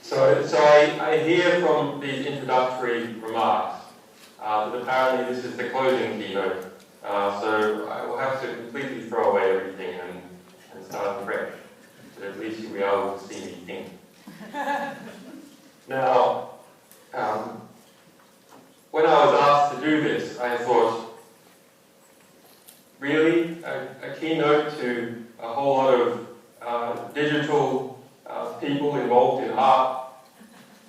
So I hear from these introductory remarks that apparently this is the closing keynote. So I will have to completely throw away everything and start fresh. But at least you'll be able to see me think. Now, when I was asked to do this, I thought, really? A keynote to a whole lot of digital people involved in art?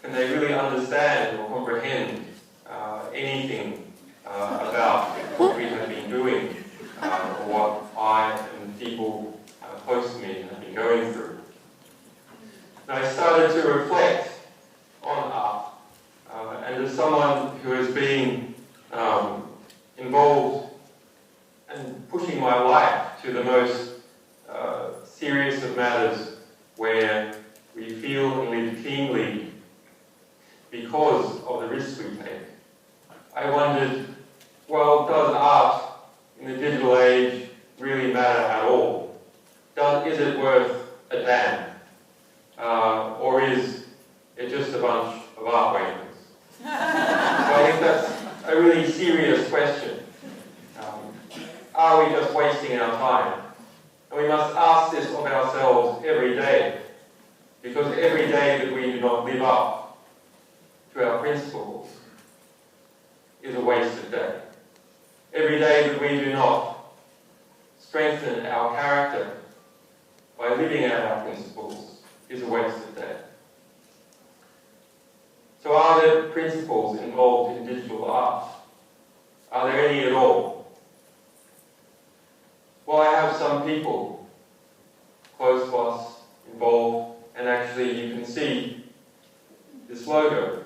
Can they really understand or comprehend anything about what we have been doing or what I and people close to me have been going through? And I started to reflect on art. And as someone who has been involved and pushing my life to the most serious of matters where we feel and live keenly because of the risks we take, I wondered, well, does art in the digital age really matter at all? Is it worth a damn? Or is it just a bunch of art wankers? So I think that's a really serious question. Are we just wasting our time? And we must ask this of ourselves every day, because every day that we do not live up to our principles is a wasted day. Every day that we do not strengthen our character by living out our principles is a wasted day. So are there principles involved in digital art? Are there any at all? Well, I have some people close to us involved, and actually you can see this logo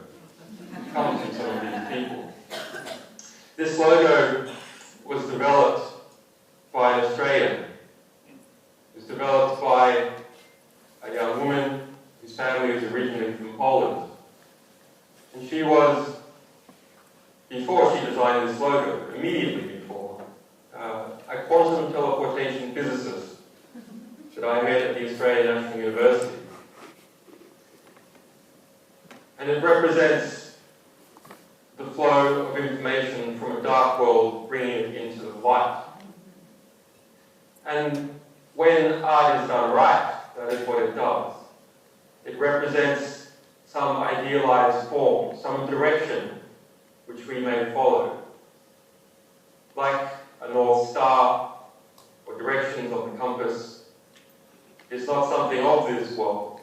comes from some of these people. This logo was developed by an Australian. It was developed by a young woman whose family was originally from Poland. And she was, before she designed this logo, immediately before, a quantum teleportation physicist that I met at the Australian National University. And it represents the flow of information from a dark world, bringing it into the light. And when art is done right, that is what it does. It represents some idealized form, some direction which we may follow, like a North Star or directions on the compass. It's not something of this world.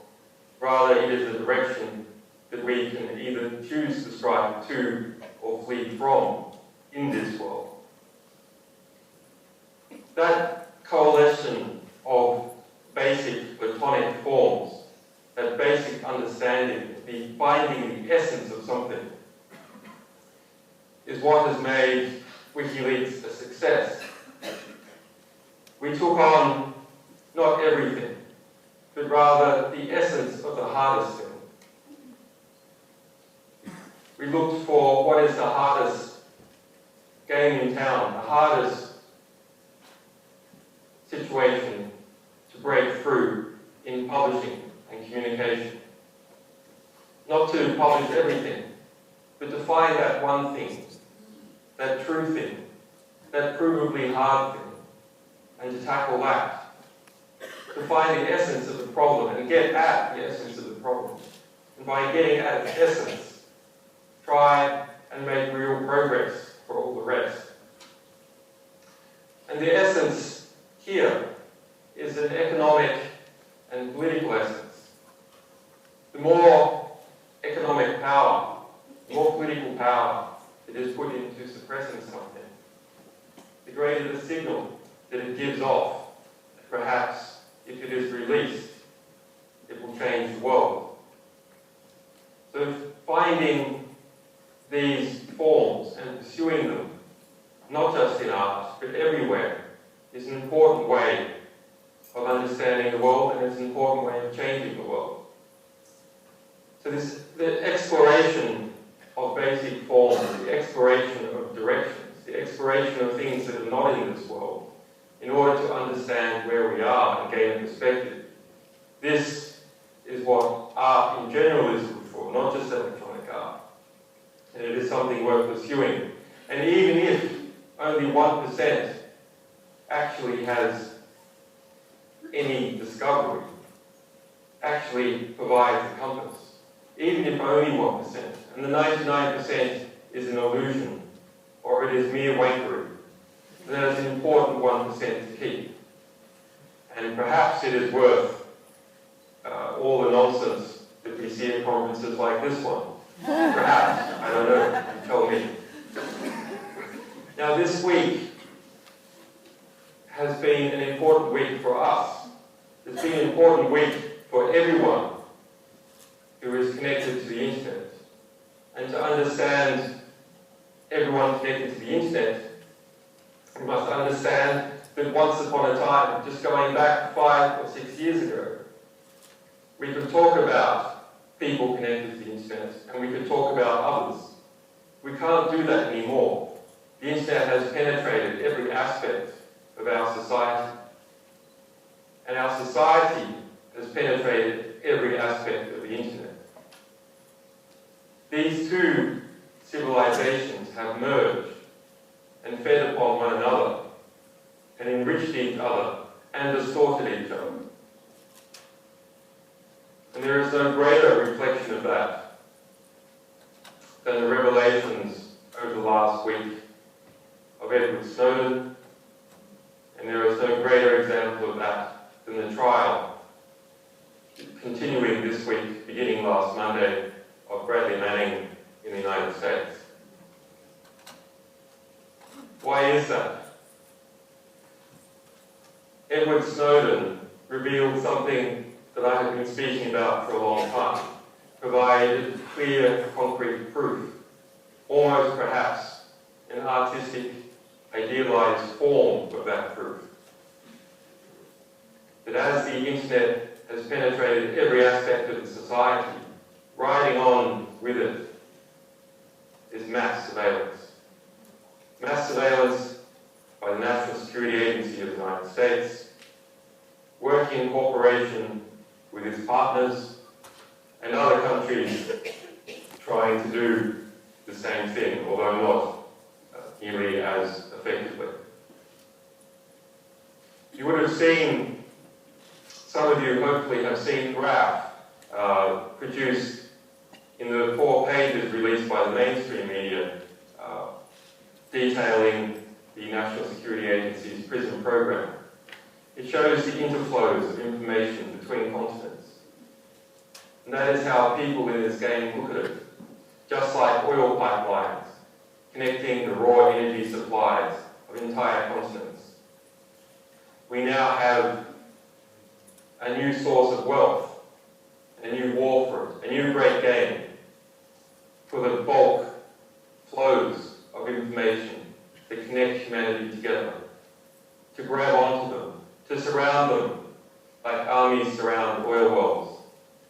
Rather, it is a direction that we can either choose to strive to or flee from in this world. That coalition of basic Platonic forms, that basic understanding, the finding the essence of something, is what has made WikiLeaks a success. We took on not everything, but rather the essence of the hardest thing. We looked for what is the hardest game in town, the hardest situation to break through in publishing and communication. Not to publish everything, but to find that one thing, that true thing, that provably hard thing, and to tackle that. To find the essence of the problem and get at the essence of the problem. And by getting at its essence, try and make real progress for all the rest. And the essence here is an economic and political essence. The more economic power, the more political power it is put into suppressing something, the greater the signal that it gives off. Perhaps if it is released, it will change the world. So finding these forms and pursuing them, not just in art, but everywhere, is an important way of understanding the world, and it's an important way of changing the world. So the exploration of basic forms, the exploration of directions, the exploration of things that are not in this world, in order to understand where we are and gain a perspective. This is what art art in general is good for, not just electronic art. And it is something worth pursuing. And even if only 1% actually has any discovery, actually provides a compass, even if only 1%, and the 99% is an illusion, or it is mere wankery, then it's an important 1% to keep. And perhaps it is worth all the nonsense that we see at conferences like this one. Perhaps, I don't know, you tell me. Now this week has been an important week for us. It's been an important week for everyone who is connected to the internet. And to understand everyone connected to the internet, we must understand that once upon a time, just going back 5 or 6 years ago, we could talk about people connected to the internet, and we could talk about others. We can't do that anymore. The internet has penetrated every aspect of our society. And our society has penetrated every aspect of the internet. These two civilizations have merged and fed upon one another and enriched each other and distorted each other. And there is no greater reflection of that than the revelations over the last week of Edward Snowden, and there is no greater example of that than the trial continuing this week, beginning last Monday, of Bradley Manning in the United States. Why is that? Edward Snowden revealed something that I have been speaking about for a long time, provided clear, concrete proof, almost perhaps an artistic, idealized form of that proof. That as the internet has penetrated every aspect of the society, riding on with it is mass surveillance. Mass surveillance by the National Security Agency of the United States, working in cooperation with its partners and other countries trying to do the same thing, although not nearly as effectively. You would have seen, some of you hopefully have seen a graph produced in the 4 pages released by the mainstream media detailing the National Security Agency's PRISM program. It shows the interflows of information between continents. And that is how people in this game look at it. Just like oil pipelines, connecting the raw energy supplies of entire continents. We now have a new source of wealth, a new war front, a new great game for the bulk flows of information that connect humanity together, to grab onto them, to surround them like armies surround oil wells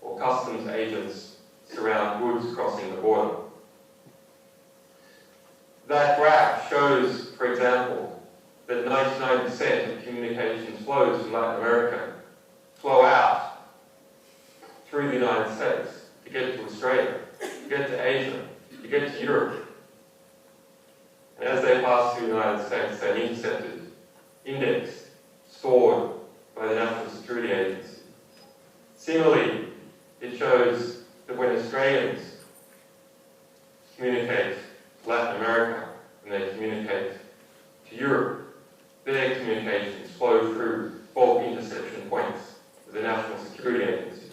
or customs agents surround goods crossing the border. That graph shows, for example, that 99% of communications flows from Latin America flow out through the United States to get to Australia, to get to Asia, to get to Europe. And as they pass through the United States, they're intercepted, indexed, stored by the National Security Agency. Similarly, it shows that when Australians communicate to Latin America and they communicate to Europe, their communications flow through bulk interception points of the National Security Agency.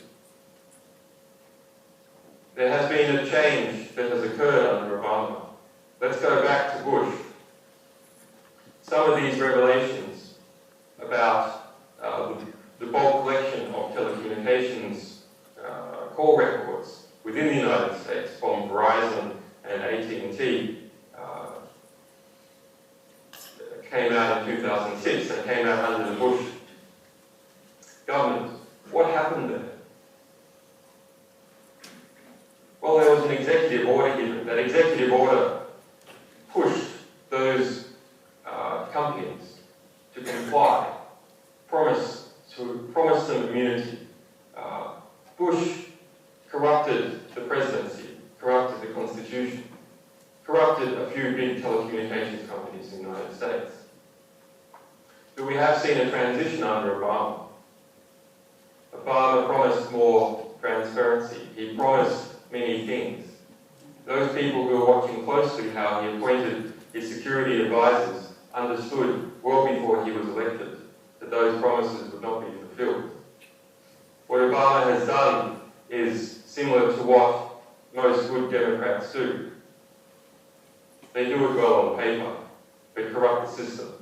There has been a change that has occurred under Obama. Let's go back to Bush. Some of these revelations about the bulk collection of telecommunications call records within the United States from Verizon and AT&T came out in 2006 and came out under the Bush government. What happened there? Well, there was an executive order given. That executive order pushed those companies to comply, promised them immunity. Bush corrupted the presidency, corrupted the constitution, corrupted a few big telecommunications companies in the United States. But we have seen a transition under Obama. Obama promised more transparency. He promised many things. Those people who were watching closely how he appointed his security advisors understood well before he was elected that those promises would not be fulfilled. What Obama has done is similar to what most good Democrats do. They do it well on paper, but corrupt the system.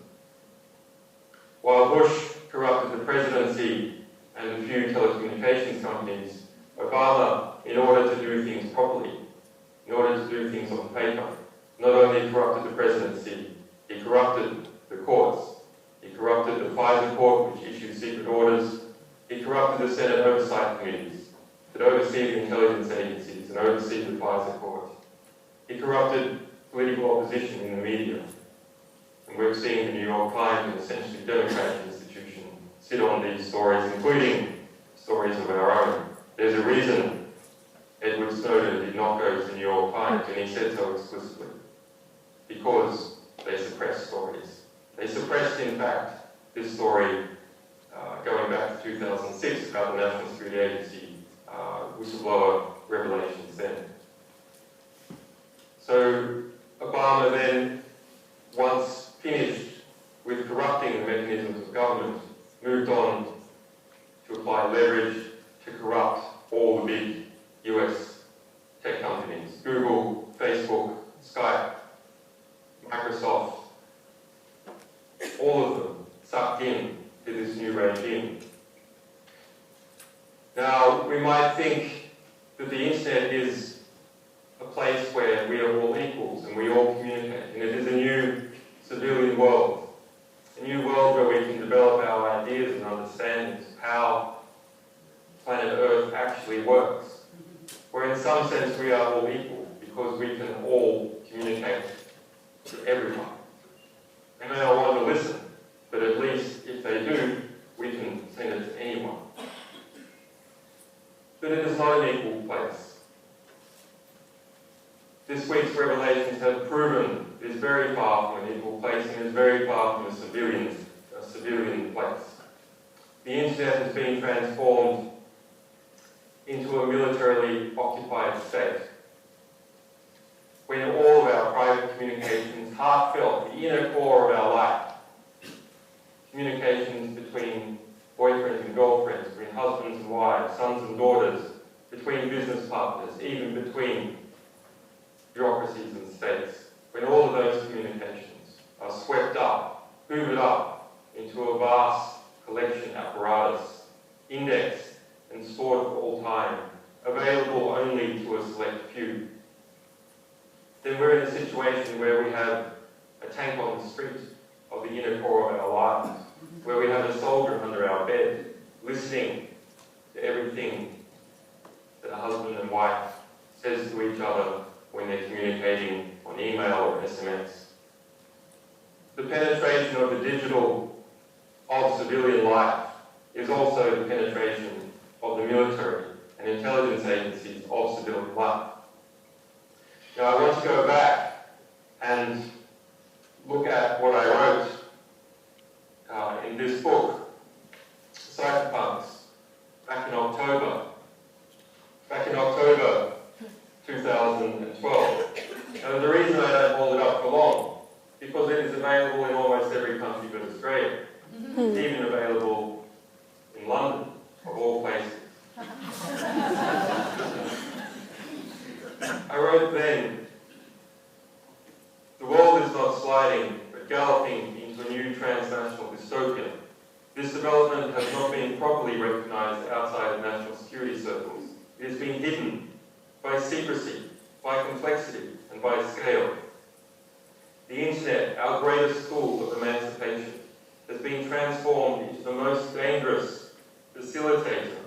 While Bush corrupted the presidency and a few telecommunications companies, Obama, in order to do things properly, in order to do things on paper, not only corrupted the presidency, he corrupted the courts. He corrupted the FISA court, which issued secret orders. He corrupted the Senate oversight committees that oversee the intelligence agencies and oversee the FISA court. He corrupted political opposition in the media. And we've seen the New York Times, an essentially democratic institution, sit on these stories, including stories of our own. There's a reason Edward Snowden did not go to the New York Times, and he said so explicitly. Because they suppressed stories. They suppressed, in fact, this story going back to 2006 about the National Security Agency whistleblower revelations then. So Obama then, once finished with corrupting the mechanisms of government, moved on to apply leverage to corrupt all the big US tech companies. Google, Facebook, Skype, Microsoft, all of them sucked in to this new regime. Now, we might think that the internet is a place where we are all equals and we all communicate, and it is a new civilian world, a new world where we can develop our ideas and understandings of how planet Earth actually works, where in some sense we are all equal because we can all communicate to everyone. They may not want to listen, but at least if they do, we can send it to anyone. But it is not an equal place. This week's revelations have proven it is very far from an equal place and is very far from a civilian place. The internet has been transformed into a militarily occupied state, when all of our private communications, heartfelt, the inner core of our life, communications between boyfriends and girlfriends, between husbands and wives, sons and daughters, between business partners, even between bureaucracies and states, when all of those communications are swept up, hoovered up into a vast collection apparatus, indexed and stored for all time, available only to a select few, then we're in a situation where we have a tank on the street of the inner core of our lives, where we have a soldier under our bed, listening to everything that a husband and wife says to each other when they're communicating on email or SMS. The penetration of the digital of civilian life is also the penetration of the military and intelligence agencies of civilian life. Now, I want to go back and look at what I wrote in this book, Cypherpunks, back in October 2012. And the reason I don't hold it up for long, because it is available in almost every country but Australia, even available in London, of all places. I wrote then, the world is not sliding, but galloping into a new transnational dystopia. This development has not been properly recognized outside of national security circles. It has been hidden by secrecy, by complexity, and by scale. The internet, our greatest tool of emancipation, has been transformed into the most dangerous facilitator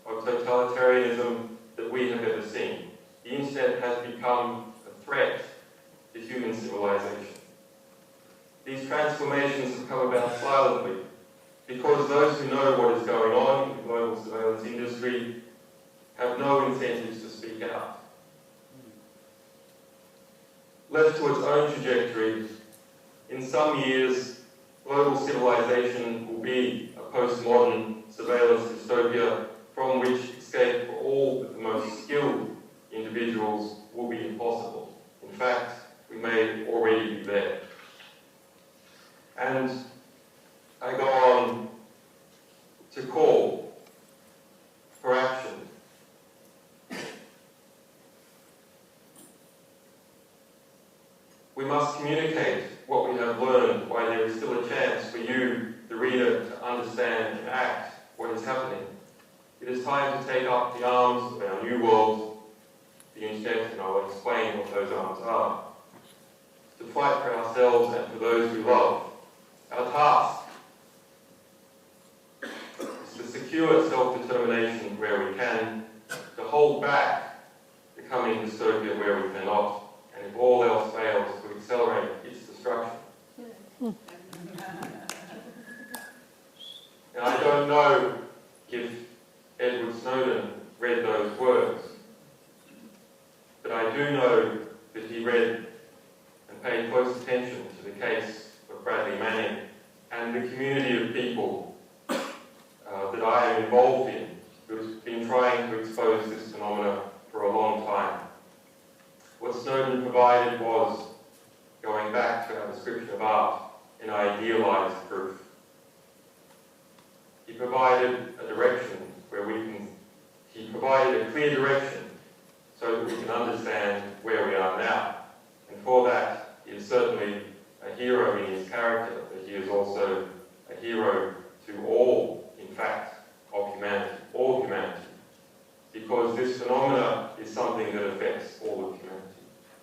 of totalitarianism that we have ever seen. The internet has become a threat to human civilization. These transformations have come about silently because those who know what is going on in the global surveillance industry have no incentives to speak out. Left to its own trajectory, in some years, global civilization will be a postmodern surveillance dystopia from which escape for all but the most skilled individuals will be impossible. In fact, we may already be there. And I go on to call for action. We must communicate what we have learned while there is still a chance for you, the reader, to understand and act what is happening. It is time to take up the arms of our new world, the internet, and I will explain what those arms are. To fight for ourselves and for those we love. Our task is to secure self-determination where we can, to hold back the coming dystopia where we cannot, and if all else fails, to accelerate its destruction. Now, I don't know if Edward Snowden read those words, but I do know that he read and paid close attention to the case of Bradley Manning and the community of people that I am involved in, who has been trying to expose this phenomena for a long time. What Snowden provided was, going back to our description of art, an idealized proof. He provided a direction where he provided a clear direction so that we can understand where we are now. And for that, he is certainly a hero in his character, but he is also a hero to all, in fact, of humanity, all humanity. Because this phenomena is something that affects all of humanity.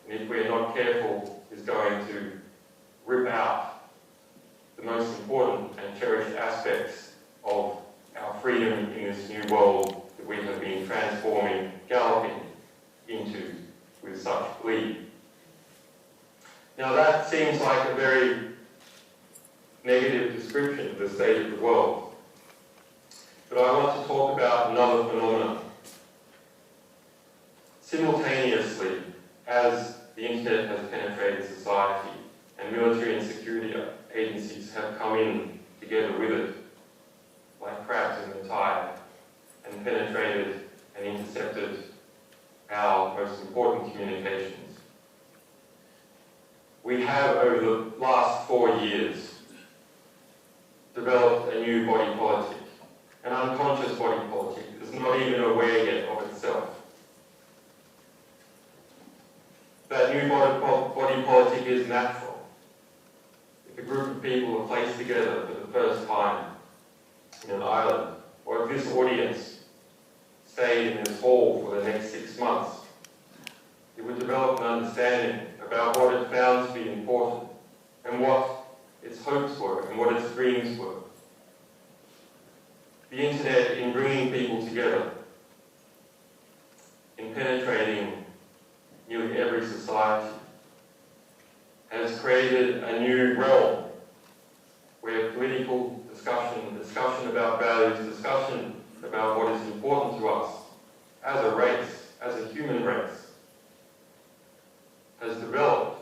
And if we are not careful, is going to rip out the most important and cherished aspects of our freedom in this new world that we have been transforming, galloping into with such glee. Now that seems like a very negative description of the state of the world. But I want to talk about another phenomenon. Simultaneously, as the internet has penetrated society and military and security agencies have come in together with it, like crabs in the tide, and penetrated and intercepted our most important communications. We have, over the last 4 years, developed a new body politic, an unconscious body politic that's not even aware yet of itself. That new body politic is natural. If a group of people are placed together for the first time in an island, or if this audience stayed in this hall for the next 6 months, it would develop an understanding about what it found to be important and what its hopes were and what its dreams were. The internet, in bringing people together, in penetrating nearly every society, has created a new realm where political discussion about values, discussion about what is important to us as a race, as a human race, has developed.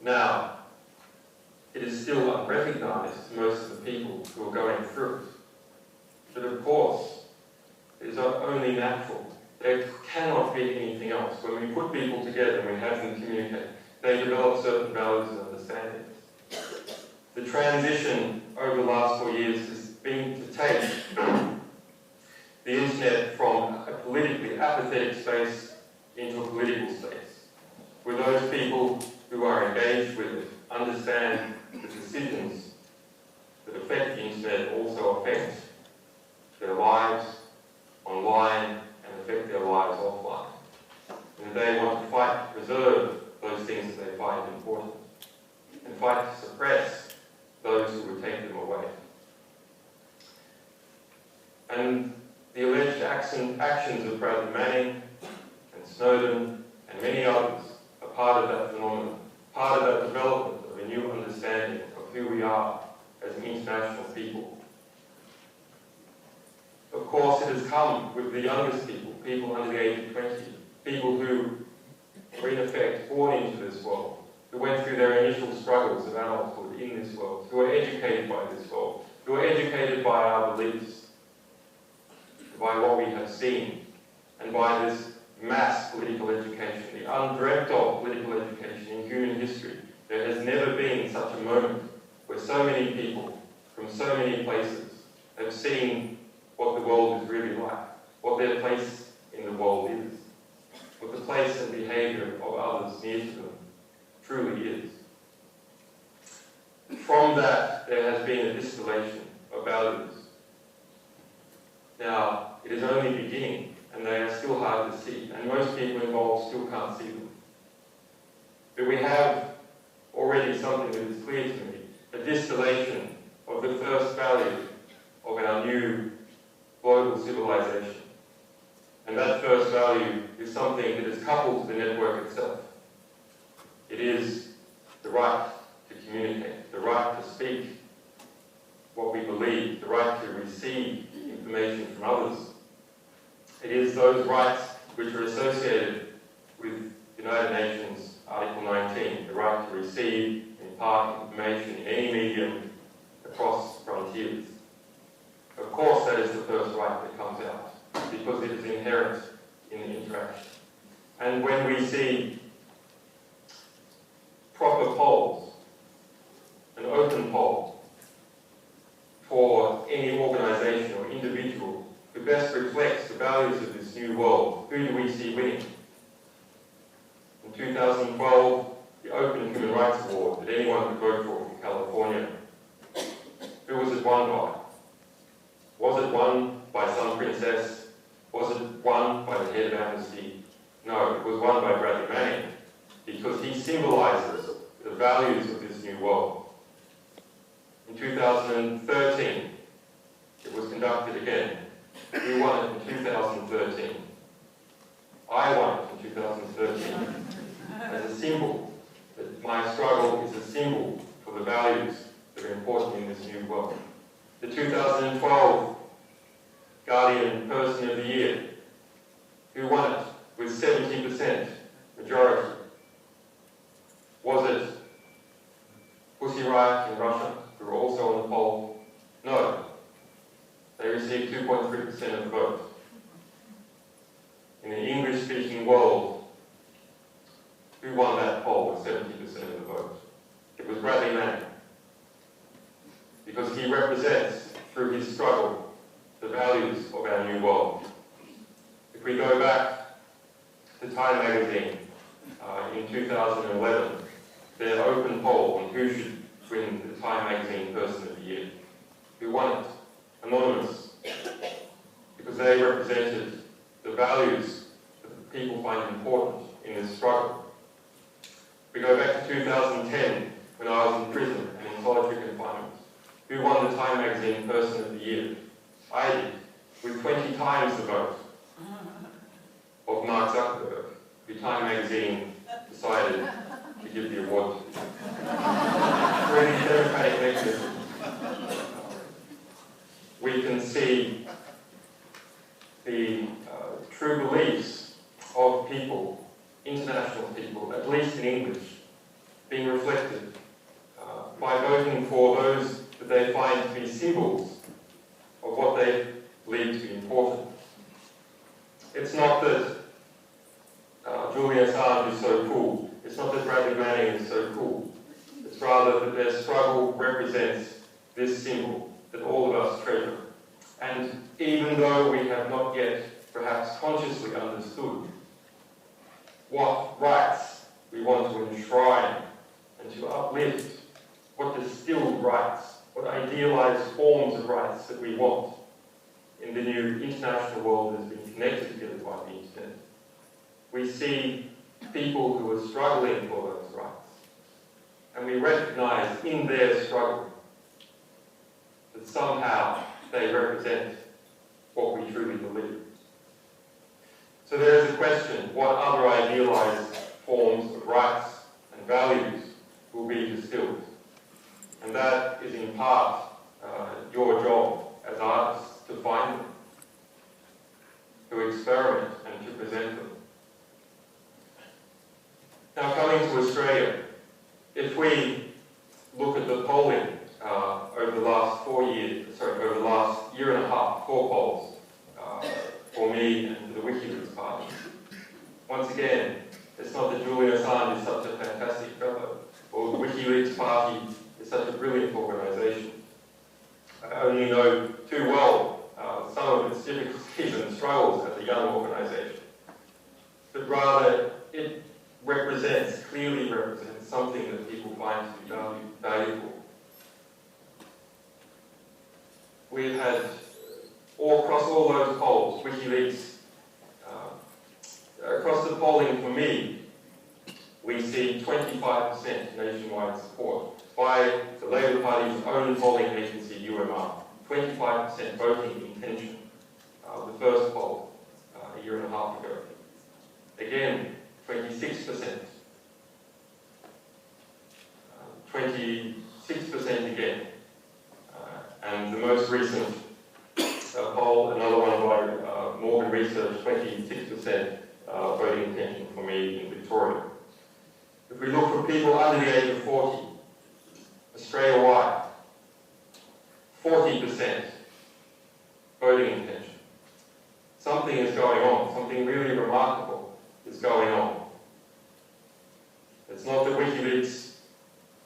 Now, it is still unrecognized to most of the people who are going through it. But of course, it is only natural. There cannot be anything else. When we put people together and we have them communicate, they develop certain values and understandings. The transition over the last 4 years has been to take the internet from a politically apathetic space into a political space, where those people who are engaged with it understand the decisions that affect the internet also affect their lives online and affect their lives offline. And they want to fight to preserve those things that they find important and fight to suppress those who would take them away. And the alleged actions of Bradley Manning and Snowden and many others are part of that phenomenon, part of that development of a new understanding of who we are as an international people. Of course, it has come with this world, who are educated by this world, who are educated by our beliefs, by what we have seen, and by this mass political education, the undreamt of political education in human history. There has never been such a moment where so many people from so many places have seen what the world is really like, what their place in the world is, what the place and behaviour of others near to them truly is. From that, there has been a distillation of values. Now, it is only beginning, and they are still hard to see, and most people involved still can't see them. But we have already something that is clear to me, a distillation of the first value of our new global civilization. And that first value is something that is coupled to the network itself. It is the right to communicate, the right to speak what we believe, the right to receive information from others. It is those rights which are associated with United Nations Article 19, the right to receive and impart information in any medium across frontiers. Of course, that is the first right that comes out, because it is inherent in the interaction. And when we see proper polls, an open poll for any organisation or individual who best reflects the values of this new world, who do we see winning? In 2012, the Open Human Rights Award that anyone could vote for California. Who was it won by? Was it won by some princess? Was it won by the head of Amnesty? No, it was won by Bradley Manning, because he symbolises the values of this new world. In 2013, it was conducted again. We won it in 2013. I won it in 2013 as a symbol that my struggle is a symbol for the values that are important in this new world. The 2012 Guardian Person of the Year, who won it with 70% majority. Was it Pussy Riot in Russia, who were also on the poll? No. They received 2.3% of the vote. In the English-speaking world, who won that poll with 70% of the vote? It was Bradley Manning. Because he represents, through his struggle, the values of our new world. If we go back to Time magazine in 2011, their open poll on who should win the Time magazine Person of the Year. Who won it? Anonymous. Because they represented the values that people find important in this struggle. We go back to 2010, when I was in prison and in solitary confinement. Who won the Time magazine Person of the Year? I did, with 20 times the vote of Mark Zuckerberg, who Time magazine decided to give the award to. Through these democratic mechanisms, we can see the true beliefs of people, international people, at least in English, being reflected by voting for those that they find to be symbols of what they believe to be important. It's not that Julian Assange is so cool. It's not that Bradley Manning is so cool. It's rather that their struggle represents this symbol that all of us treasure. And even though we have not yet perhaps consciously understood what rights we want to enshrine and to uplift, what distilled rights, what idealized forms of rights that we want in the new international world that has been connected together by the internet. We see people who are struggling for those rights, and we recognize in their struggle that somehow they represent what we truly believe. So there is a question, what other idealized forms of rights and values will be distilled? And that is in part your job as artists to find them, to experiment and to present them. Now coming to Australia, if we look at the polling over the last over the last year and a half, 4 polls for me and for the WikiLeaks party. Once again, it's not that Julian Assange is such a fantastic fellow, or the WikiLeaks party is such a brilliant organisation. I only know too well some of its difficulties and struggles as a young organisation, but rather it clearly represents something that people find to be valuable. We've had, across all those polls, WikiLeaks, across the polling for me, we see 25% nationwide support by the Labour Party's own polling agency, UMR. 25% voting intention, the first poll a year and a half ago. Again, 26%. 26% again. And the most recent poll, another one by Morgan Research, 26% voting intention for me in Victoria. If we look for people under the age of 40, Australia-wide, 40% voting intention. Something is going on, something really remarkable is going on. It's not that WikiLeaks is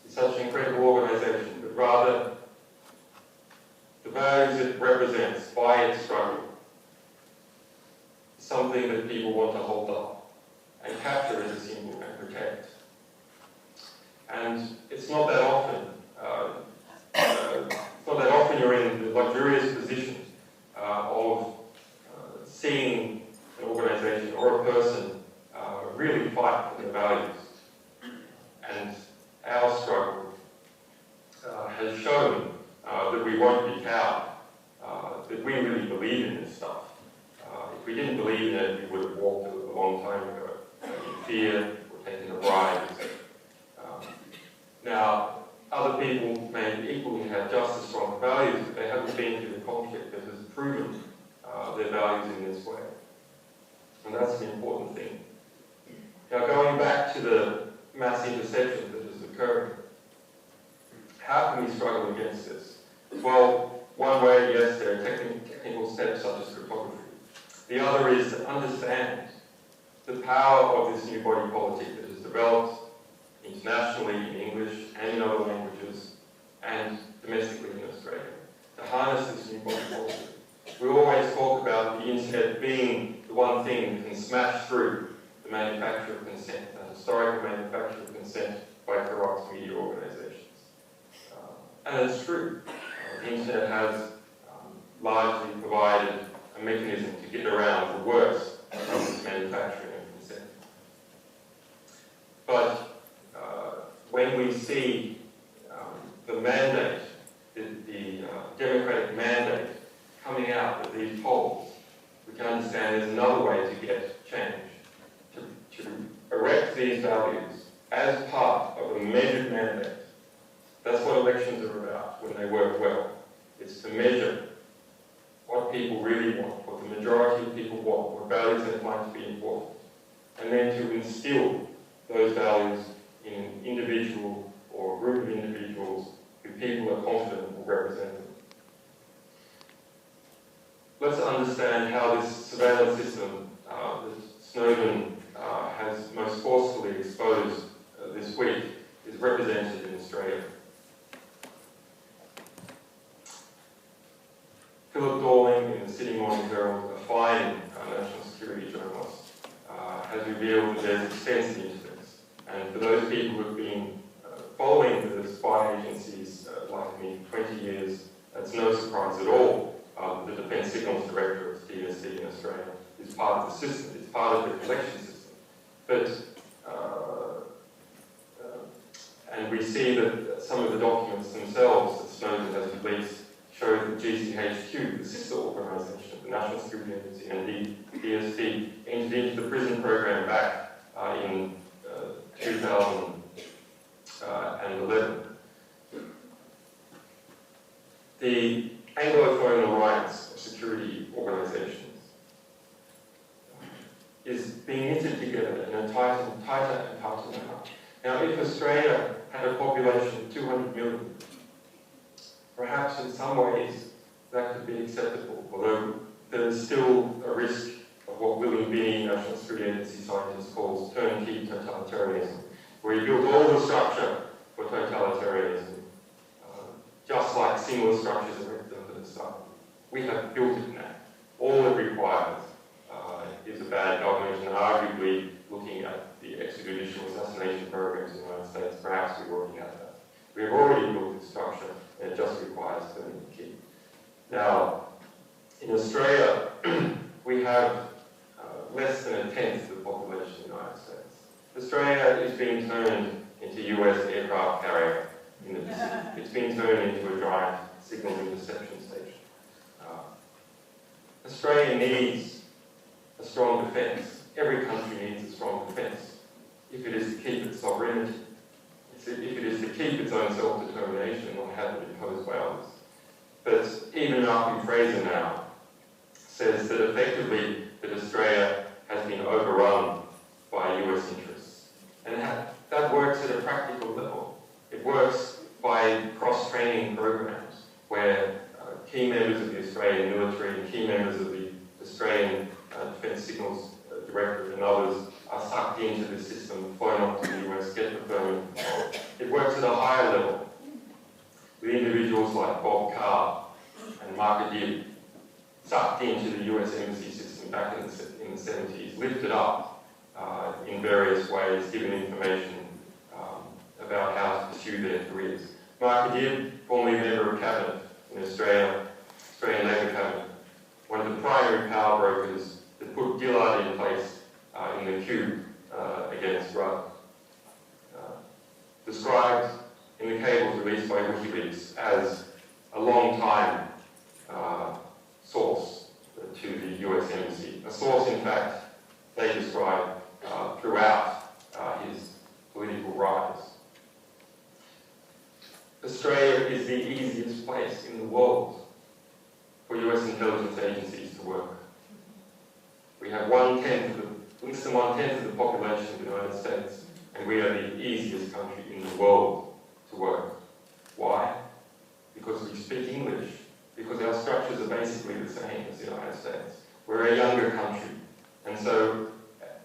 such an incredible organisation, but rather the values it represents by its struggle is something that people want to hold up and capture as a symbol and protect. And it's not that often you're in the luxurious position of seeing an organisation or a person really fight for their values. And our struggle has shown that we won't be cowed, that we really believe in this stuff. If we didn't believe in it, we would have walked a long time ago in fear or taken a bribe, etc. Now, other people may equally have just as strong values, but they haven't been through the conflict that has proven their values in this way. And that's an important thing. Now, going back to the mass interception that is occurring, how can we struggle against this? Well, one way, yes, there are technical steps such as cryptography. The other is to understand the power of this new body politic that has developed internationally in English and in other languages and domestically in Australia, to harness this new body politic. We always talk about the internet being the one thing that can smash through the manufacture of consent, the historical manufacture of consent by corrupt media organisations. And it's true. The internet has largely provided a mechanism to get around the worst of this manufacturing of consent. But when we see the mandate, the democratic mandate coming out of these polls, we can understand there's another way to get change, to erect these values as part of a measured mandate. That's what elections are about when they work well. It's to measure what people really want, what the majority of people want, what values they find to be important, and then to instill those values in an individual or a group of individuals who people are confident will represent them. Let's understand how this surveillance system that Snowden has most forcefully exposed this week is represented in Australia. Philip Dorling in the Sydney Morning Herald, a fine national security journalist, has revealed that there's extensive interference. And for those people who have been following the spy agencies like me for 20 years, it's no surprise at all that the Defence Signals Directorate, DSD in Australia, is part of the system, it's part of the collection system. But, and we see that some of the documents themselves that Snowden has released show that GCHQ, the sister organisation of the National Security Agency, and the DSD entered into the prison program back in 2011. The Anglophone Alliance of Security Organisations is being knitted together in a tighter and tighter now. Now, if Australia had a population of 200 million. Perhaps in some ways that could be acceptable, although there is still a risk of what William Binney, National Security Agency scientist, calls turnkey totalitarianism, where you build all the structure for totalitarianism, just like similar structures erected under the sun. We have built it now. All it requires is a bad government, and arguably looking at the extrajudicial assassination programs in the United States, perhaps we're working at that. We have already built this structure, and it just requires turning the key. Now, in Australia, we have less than a tenth of the population of the United States. Australia is being turned into US aircraft carrier in the Pacific. It's being turned into a giant signal interception station. Australia needs a strong defence. Every country needs a strong defence if it is to keep its sovereignty, if it is to keep its own self-determination and not have it imposed by others. But even Malcolm Fraser now says that effectively that Australia has been overrun by US interests. And that works at a practical level. It works by cross-training programs where key members of the Australian military and key members of the Australian Defence Signals Directorate and others are sucked into the system, flown off to the US, get the permanent control. It works at a higher level with individuals like Bob Carr and Mark Adib sucked into the US embassy system back in the 70s, lifted up in various ways, given information about how to pursue their careers. Mark Adib, formerly member of Cabinet in Australian Labor Cabinet, one of the primary power brokers that put Gillard in place in the coup against Rudd, described in the cables released by WikiLeaks as a long-time source to the US Embassy. A source, in fact, they describe throughout his political rise. Australia is the easiest place in the world for US intelligence agencies to work. We have less than one-tenth of the population of the United States, and we are the easiest country in the world to work. Why? Because we speak English, because our structures are basically the same as the United States. We're a younger country, and so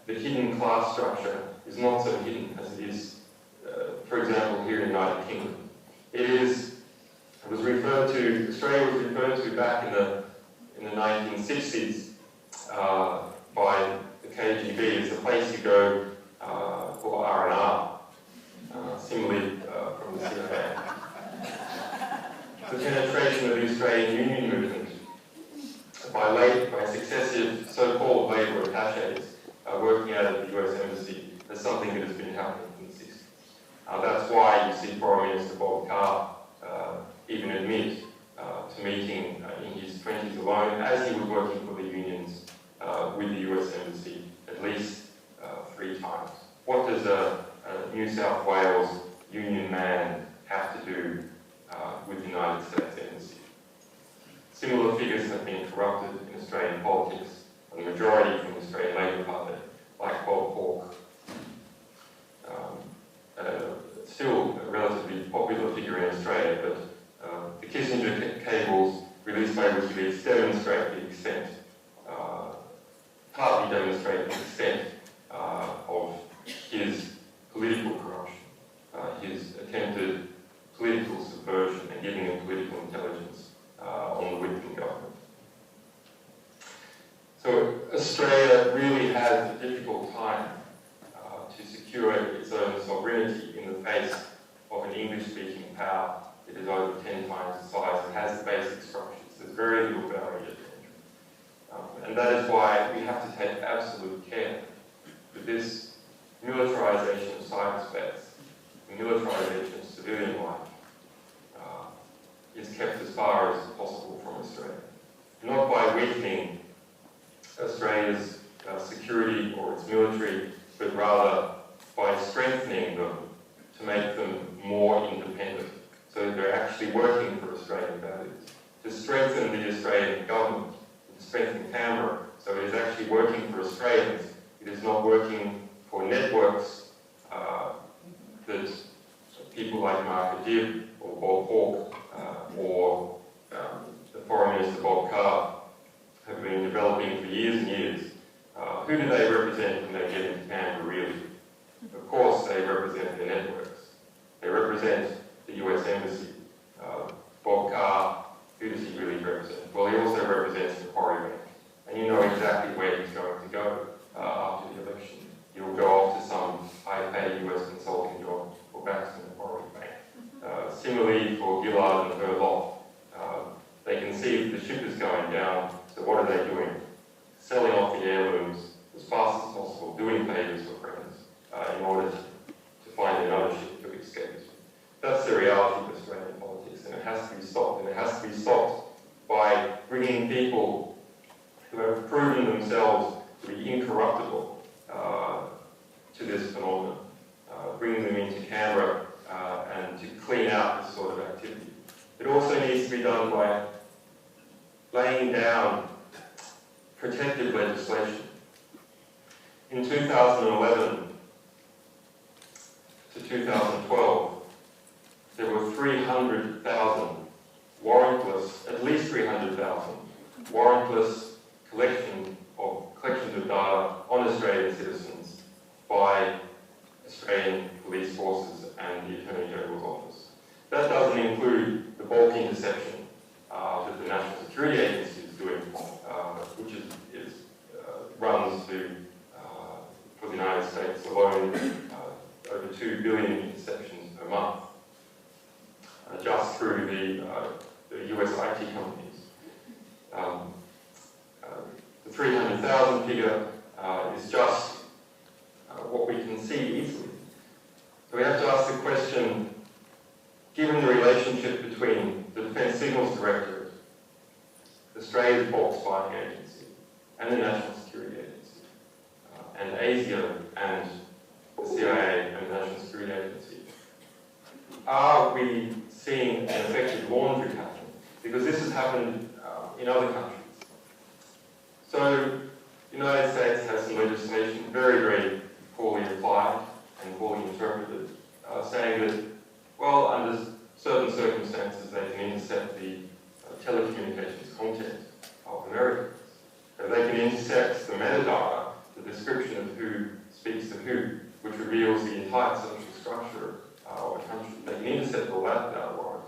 the hidden class structure is not so hidden as it is, for example, here in the United Kingdom. Australia was referred to back in the 1960s by the KGB as a place you go for R&R, similarly from the CIA. The penetration of the Australian Union movement by successive so-called labour attachés working out of the US Embassy is something that has been happening in the 60s. That's why you see Foreign Minister Bob Carr even admit to meeting in his 20s alone, as he was working for the unions with the US Embassy at least 3 times. What does a New South Wales union man have to do with the United States Embassy? Similar figures have been corrupted in Australian politics, and the majority from the Australian Labor Party, like Bob Hawke. Still a relatively popular figure in Australia, but the Kissinger cables released by WikiLeaks demonstrate the extent, partly demonstrate the extent of his political corruption, his attempted political subversion and giving him political intelligence on the Whitlam government. So Australia really has a difficult time to secure its own sovereignty in the face of an English-speaking power that is over 10 times the size and has the basic structures. There's very little barrier to entry. And that is why we have to take absolute care that this militarisation of cyberspace, the militarisation of civilian life, is kept as far as possible from Australia. Not by weakening Australia's security or its military, but rather by strengthening them to make them more independent, so that they're actually working for Australian values. To strengthen the Australian government, to strengthen Canberra, so it is actually working for Australians. It is not working for networks that people represent when they get into Canberra, really? Of course, they represent their networks. They represent the US Embassy. Bob Carr, who does he really represent? Well, he also represents Macquarie Bank. And you know exactly where he's going to go after the election. He'll go off to some high-paid US consulting job or back to Macquarie Bank. Similarly, for Gillard and Herlock, they can see the ship is going down, so what are they doing? Selling off the heirlooms as fast as possible, doing favours for friends in order to find another ship to escape. That's the reality of Australian politics, and it has to be stopped. And it has to be stopped by bringing people who have proven themselves to be incorruptible to this phenomenon, bringing them into Canberra and to clean out this sort of activity. It also needs to be done by laying down protective legislation. In 2011 to 2012, there were 300,000 warrantless, at least 300,000 warrantless collections of data on Australian citizens by Australian police forces and the Attorney General's office. That doesn't include the bulk interception that the National Security Agency is doing, which runs to, for the United States alone, over 2 billion interceptions per month, just through the US IT companies. The 300,000 figure is just what we can see easily. So we have to ask the question, given the relationship between the Defence Signals Directorate, Australia's bulk spying agency, and the National Security Agency, and ASIO and the CIA and the National Security Agency, are we seeing an effective laundry happen? Because this has happened in other countries. So the United States has some legislation very, very poorly applied and poorly interpreted, saying that, well, under certain circumstances, they can intercept the telecommunications content of Americans. So they can intercept the metadata, the description of who speaks to who, which reveals the entire social structure of a country. They can intercept all that without a warrant.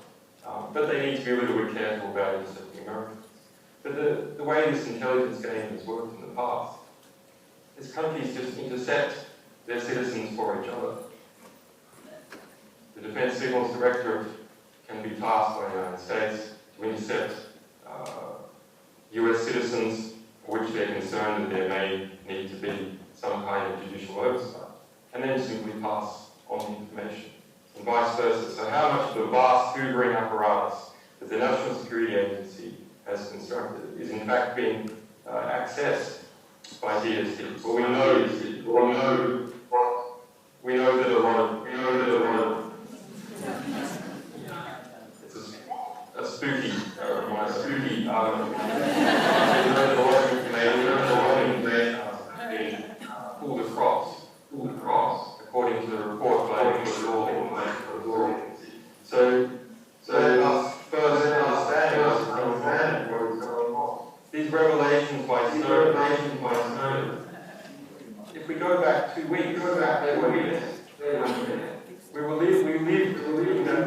But they need to be a little bit careful about intercepting Americans. But the way this intelligence game has worked in the past is countries just intercept their citizens for each other. The Defence Signals Directorate can be tasked by the United States to intercept US citizens for which they're concerned that there may need to be some kind of judicial oversight, and then simply pass on the information, and vice versa. So how much of the vast hoovering apparatus that the National Security Agency has constructed is in fact being accessed by DST? Well, we know that a lot of it's a spooky argument. We know that a lot of information being pulled across, according to the report by the law. So let us first understand what is going on. These revelations by Snowden. If we go back 2 weeks, we live in that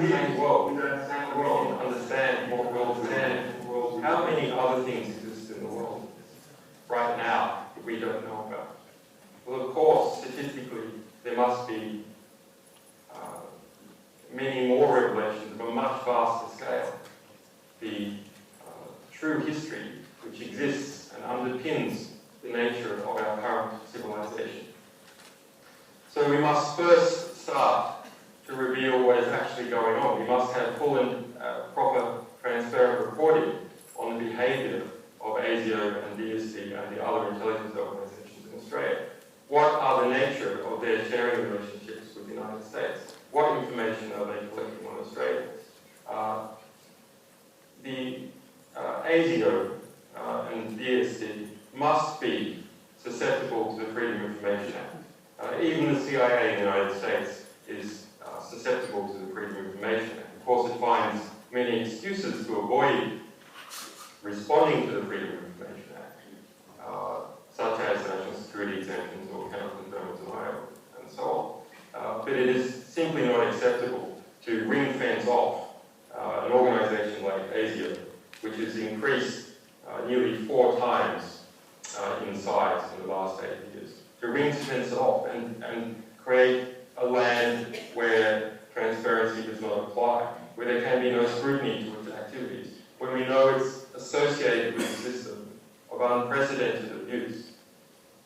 same world. We can understand what world we're in. How many other things exist in the world right now that we don't know about? Well, of course, statistically, there must be many more revelations of a much vaster scale. The true history which exists and underpins the nature of our current civilization. So we must first start to reveal what is actually going on. We must have full and proper transparent reporting on the behaviour of ASIO and DST and the other intelligence organisations in Australia. What are the nature of their sharing relationships with the United States? What information are they collecting on Australians? The ASIO and DST must be susceptible to the Freedom of Information Act. Even the CIA in the United States is susceptible to the Freedom of Information Act. Of course, it finds many excuses to avoid responding to the Freedom of Information Act, such as national security exemptions or simply not acceptable to ring-fence off an organisation like ASIO, which has increased nearly 4 times in size in the last 8 years. To ring-fence it off and create a land where transparency does not apply, where there can be no scrutiny to its activities, when we know it's associated with a system of unprecedented abuse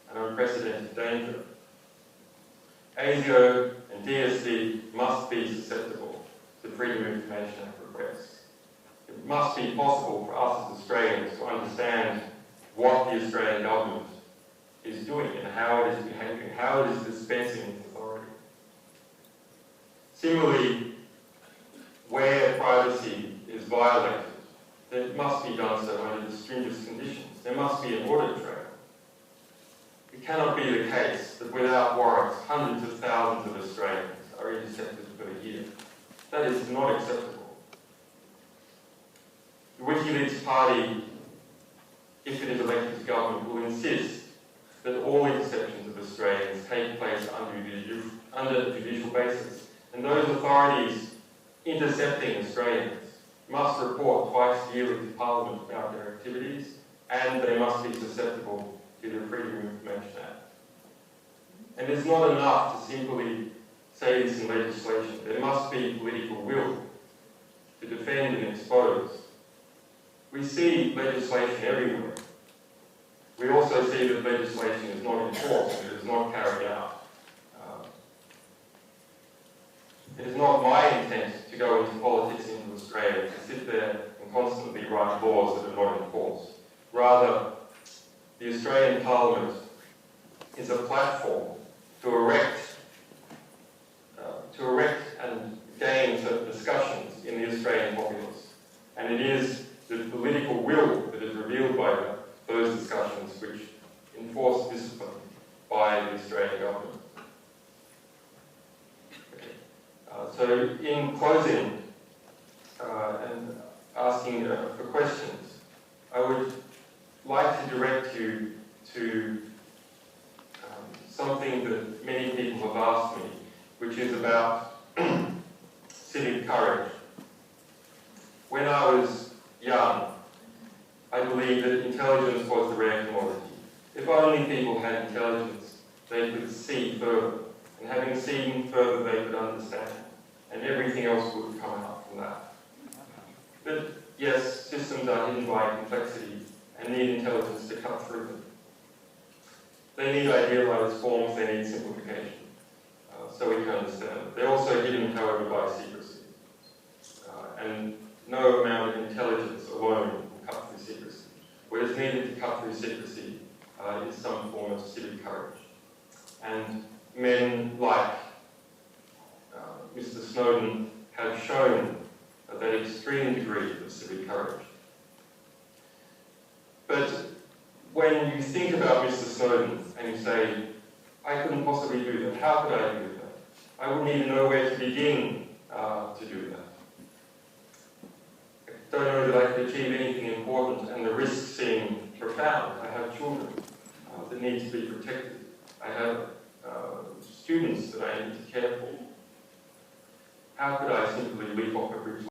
and unprecedented danger. ASIO and DSD must be susceptible to Freedom of Information Act requests. It must be possible for us as Australians to understand what the Australian government is doing and how it is behaving, how it is dispensing its authority. Similarly, where privacy is violated, it must be done so under the stringent conditions. There must be an audit trail. It cannot be the case that without warrants, hundreds of thousands of Australians are intercepted per year. That is not acceptable. The WikiLeaks party, if it is elected to government, will insist that all interceptions of Australians take place under judicial basis. And those authorities intercepting Australians must report twice yearly to Parliament about their activities, and they must be susceptible to the Freedom of Information Act. And it's not enough to simply say this in legislation. There must be political will to defend and expose. We see legislation everywhere. We also see that legislation is not enforced, it is not carried out. It is not my intent to go into politics into Australia, to sit there and constantly write laws that are not enforced. Rather, the Australian Parliament is a platform to erect and gain certain discussions in the Australian populace. And it is the political will that is revealed by those discussions which enforce discipline by the Australian government. So in closing and asking for questions, I would like to direct you to something that many people have asked me, which is about civic courage. When I was young, I believed that intelligence was the rare commodity. If only people had intelligence, they could see further. And having seen further, they could understand. And everything else would come out from that. But yes, systems are hidden by complexity and need intelligence to cut through them. They need idealized forms, they need simplification, so we can understand them. They're also hidden, however, by secrecy. And no amount of intelligence alone will cut through secrecy. What is needed to cut through secrecy is some form of civic courage. And men like Mr. Snowden have shown that extreme degree of civic courage. But when you think about Mr. Snowden and you say, I couldn't possibly do that, how could I do that? I wouldn't even know where to begin to do that. I don't know that I could achieve anything important, and the risks seem profound. I have children that need to be protected. I have students that I need to care for. How could I simply leap off a bridge